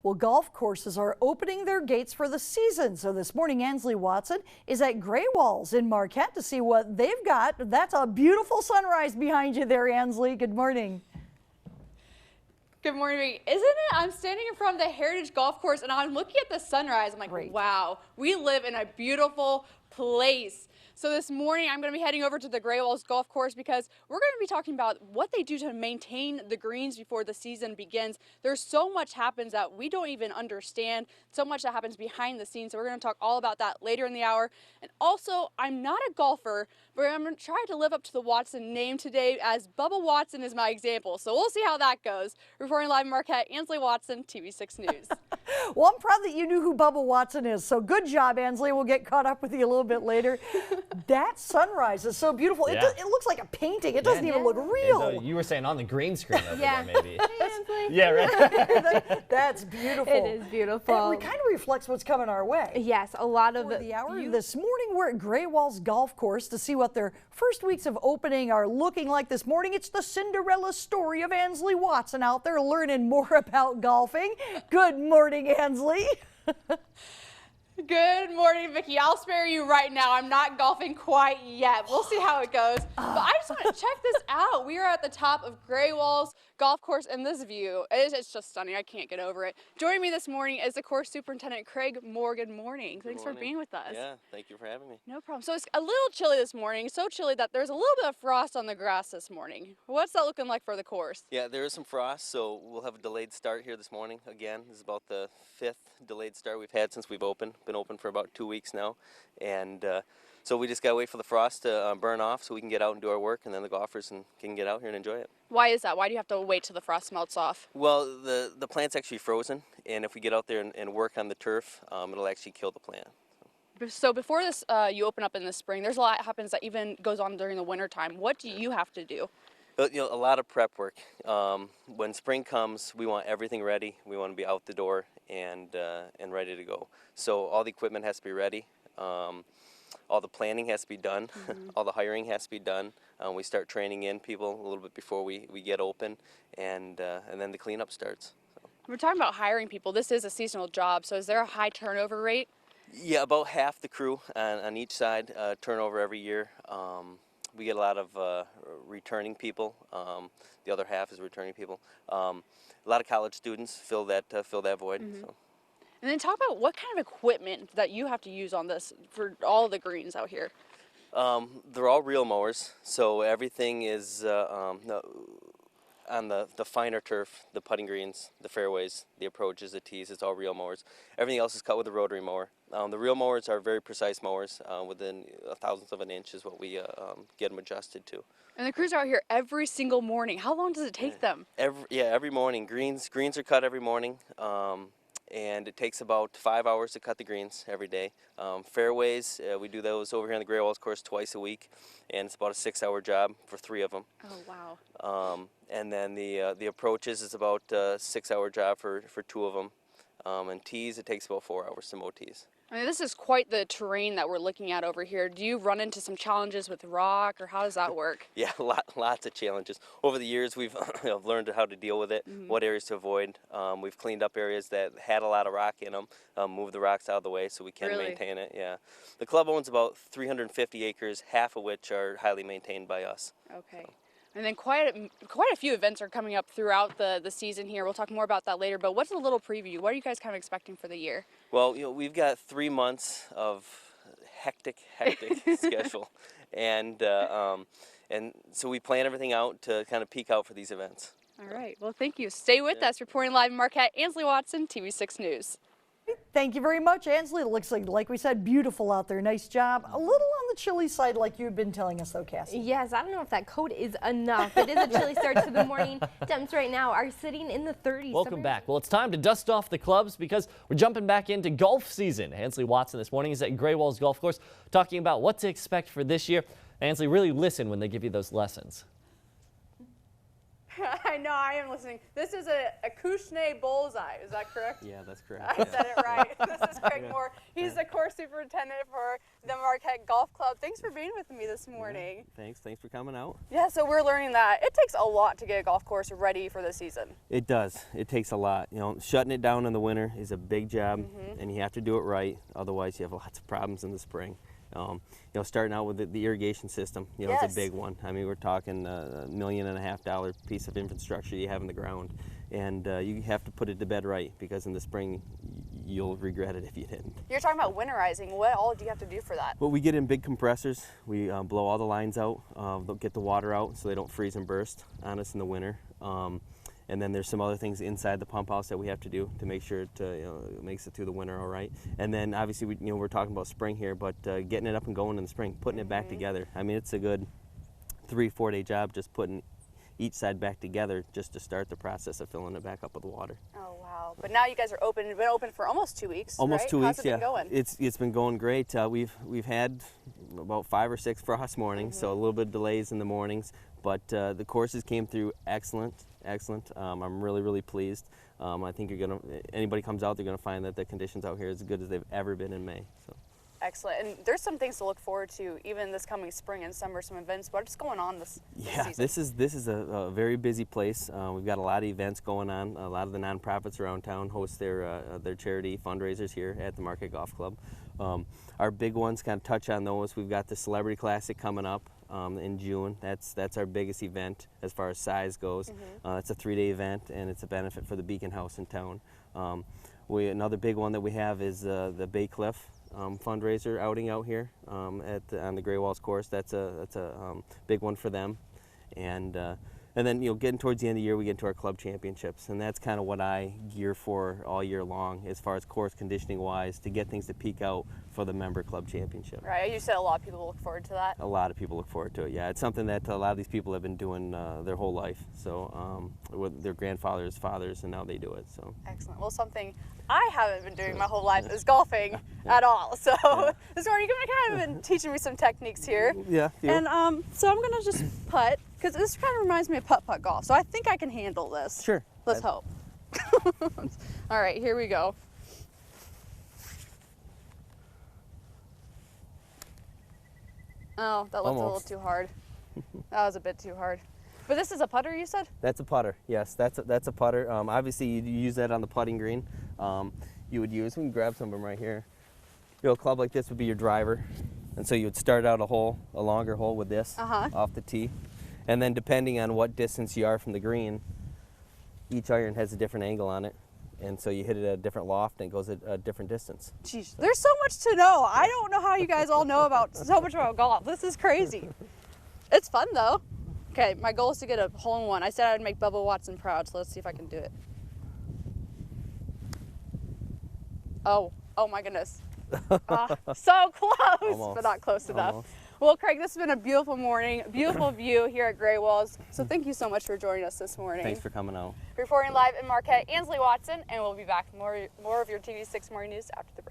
Well, golf courses are opening their gates for the season. So this morning, Ansley Watson is at Greywalls in Marquette to see what they've got. That's a beautiful sunrise behind you there, Ansley. Good morning. Good morning. Isn't it? I'm standing in front of the Heritage Golf Course and I'm looking at the sunrise. I'm like, Great. Wow, we live in a beautiful place. So this morning I'm going to be heading over to the Greywalls Golf Course because we're going to be talking about what they do to maintain the greens before the season begins. There's so much happens that we don't even understand, so much that happens behind the scenes. So we're going to talk all about that later in the hour. And also, I'm not a golfer, but I'm going to try to live up to the Watson name today, as Bubba Watson is my example. So we'll see how that goes. Reporting live in Marquette, Ansley Watson, TV6 News. Well, I'm proud that you knew who Bubba Watson is. So good job, Ansley. We'll get caught up with you a little bit later. That sunrise is so beautiful. Yeah. It looks like a painting. It doesn't even look real. You were saying on the green screen over Yeah. there, maybe. Ansley. Yeah, right. That's beautiful. It is beautiful. It kind of reflects what's coming our way. Yes, a lot of For the hour this morning, we're at Greywalls Golf Course to see what their first weeks of opening are looking like this morning. It's the Cinderella story of Ansley Watson out there learning more about golfing. Good morning, Ansley. Good morning, Vicki. I'll spare you right now. I'm not golfing quite yet. We'll see how it goes. But I just want to check this out. We are at the top of Greywalls Golf Course, and this view, it's just stunning. I can't get over it. Joining me this morning is the course superintendent, Craig Moore. Good morning. Thanks for being with us. Yeah, thank you for having me. No problem. So it's a little chilly this morning, so chilly that there's a little bit of frost on the grass this morning. What's that looking like for the course? Yeah, there is some frost, so we'll have a delayed start here this morning. Again, this is about the 5th delayed start we've had since we've opened. Been open for about 2 weeks now, and so we just gotta wait for the frost to burn off so we can get out and do our work, and then the golfers can get out here and enjoy it. Why is that? Why do you have to wait till the frost melts off? Well, the plant's actually frozen, and if we get out there and work on the turf, it'll actually kill the plant. So before this, you open up in the spring, there's a lot that happens that even goes on during the winter time. What do you have to do? But, a lot of prep work. When spring comes, we want everything ready. We want to be out the door and ready to go. So all the equipment has to be ready. All the planning has to be done. All the hiring has to be done. We start training in people a little bit before we get open, and then the cleanup starts. So. We're talking about hiring people. This is a seasonal job, so is there a high turnover rate? Yeah, about half the crew on each side turnover every year. We get a lot of returning people. The other half is returning people. A lot of college students fill that void. So. And then talk about what kind of equipment that you have to use on this for all the greens out here. They're all reel mowers, so everything is on the finer turf, the putting greens, the fairways, the approaches, the tees. It's all reel mowers. Everything else is cut with a rotary mower. The reel mowers are very precise mowers. Within a thousandth of an inch is what we get them adjusted to. And the crews are out here every single morning. How long does it take them? Every morning. Greens are cut every morning. And it takes about 5 hours to cut the greens every day. Fairways, we do those over here on the Greywalls course twice a week, and it's about a 6-hour job for 3 of them. Oh, wow. And then the approaches is about a 6-hour job for 2 of them. And tees, it takes about 4 hours to mow tees. I mean, this is quite the terrain that we're looking at over here. Do you run into some challenges with rock, or how does that work? Yeah, lots of challenges. Over the years, we've learned how to deal with it, what areas to avoid. We've cleaned up areas that had a lot of rock in them, moved the rocks out of the way so we can maintain it. Yeah, the club owns about 350 acres, half of which are highly maintained by us. Okay. So. And then quite a few events are coming up throughout the season here. We'll talk more about that later, but what's a little preview? What are you guys kind of expecting for the year? Well, we've got 3 months of hectic schedule, and so we plan everything out to kind of peak out for these events. All right. Well, thank you. Stay with us. Reporting live in Marquette, Ansley Watson, TV6 News. Thank you very much, Ansley. It looks like we said, beautiful out there. Nice job. A little on the chilly side, like you've been telling us, though, Cassie. Yes, I don't know if that coat is enough. It is a chilly start to the morning. Temps right now are sitting in the 30s. Welcome back. Well, it's time to dust off the clubs because we're jumping back into golf season. Ansley Watson this morning is at Greywalls Golf Course talking about what to expect for this year. Ansley, really listen when they give you those lessons. I know, I am listening. This is a Acushnet bullseye, is that correct? Yeah, that's correct. I said it right. This is Craig Moore. He's the course superintendent for the Marquette Golf Club. Thanks for being with me this morning. Thanks for coming out. Yeah, so we're learning that it takes a lot to get a golf course ready for the season. It does. It takes a lot. You know, shutting it down in the winter is a big job, and you have to do it right. Otherwise, you have lots of problems in the spring. You know, starting out with the irrigation system, you know, Yes. it's a big one. I mean, we're talking $1.5 million piece of infrastructure you have in the ground, and you have to put it to bed right, because in the spring you'll regret it if you didn't. You're talking about winterizing. What all do you have to do for that? Well, we get in big compressors. We blow all the lines out, get the water out so they don't freeze and burst on us in the winter. And then there's some other things inside the pump house that we have to do to make sure it makes it through the winter all right. And then obviously we're talking about spring here, but getting it up and going in the spring, putting it back together. I mean, it's a good 3-4 day job just putting each side back together just to start the process of filling it back up with water. Oh wow! But now you guys are open. Been open for almost 2 weeks. Almost right? 2 weeks, How's it yeah. been going? It's been going great. We've had about 5 or 6 frost mornings, so a little bit of delays in the mornings, but the courses came through excellent. I'm really pleased. I think anybody comes out, they're gonna find that the conditions out here are as good as they've ever been in May. So. Excellent. And there's some things to look forward to even this coming spring and summer, some events. What's going on this season? This is a very busy place. We've got a lot of events going on. A lot of the nonprofits around town host their charity fundraisers here at the Marquette Golf Club. Our big ones, kind of touch on those. We've got the Celebrity Classic coming up in June. That's our biggest event as far as size goes. It's a 3-day event, and it's a benefit for the Beacon House in town. Another big one that we have is the Bay Cliff fundraiser outing out here on the Greywalls course. That's a big one for them, and then getting towards the end of the year, we get into our club championships, and that's kind of what I gear for all year long, as far as course conditioning wise, to get things to peak out for the member club championship. Right. You said a lot of people look forward to that. A lot of people look forward to it. Yeah, it's something that a lot of these people have been doing their whole life. So with their grandfathers, fathers, and now they do it. So excellent. Well, something I haven't been doing my whole life is golfing at all. So this morning you're kind of been teaching me some techniques here. Yeah. And so I'm gonna just putt, because this kind of reminds me of putt-putt golf. So I think I can handle this. Sure. Let's hope. All right, here we go. Oh, that looked a little too hard. That was a bit too hard. But this is a putter, you said? That's a putter. Yes, that's a putter. Obviously, you use that on the putting green. We can grab some of them right here. A club like this would be your driver, and so you would start out a longer hole with this off the tee, and then depending on what distance you are from the green, each iron has a different angle on it. And so you hit it at a different loft and it goes at a different distance. Jeez, there's so much to know. I don't know how you guys all know about so much about golf. This is crazy. It's fun though. Okay, my goal is to get a hole-in-one. I said I'd make Bubba Watson proud, so let's see if I can do it. Oh my goodness. So close, Almost. but not close enough. Almost. Well, Craig, this has been a beautiful morning, beautiful view here at Greywalls. So thank you so much for joining us this morning. Thanks for coming out. Reporting live in Marquette, Ansley Watson, and we'll be back more of your TV6 Morning News after the break.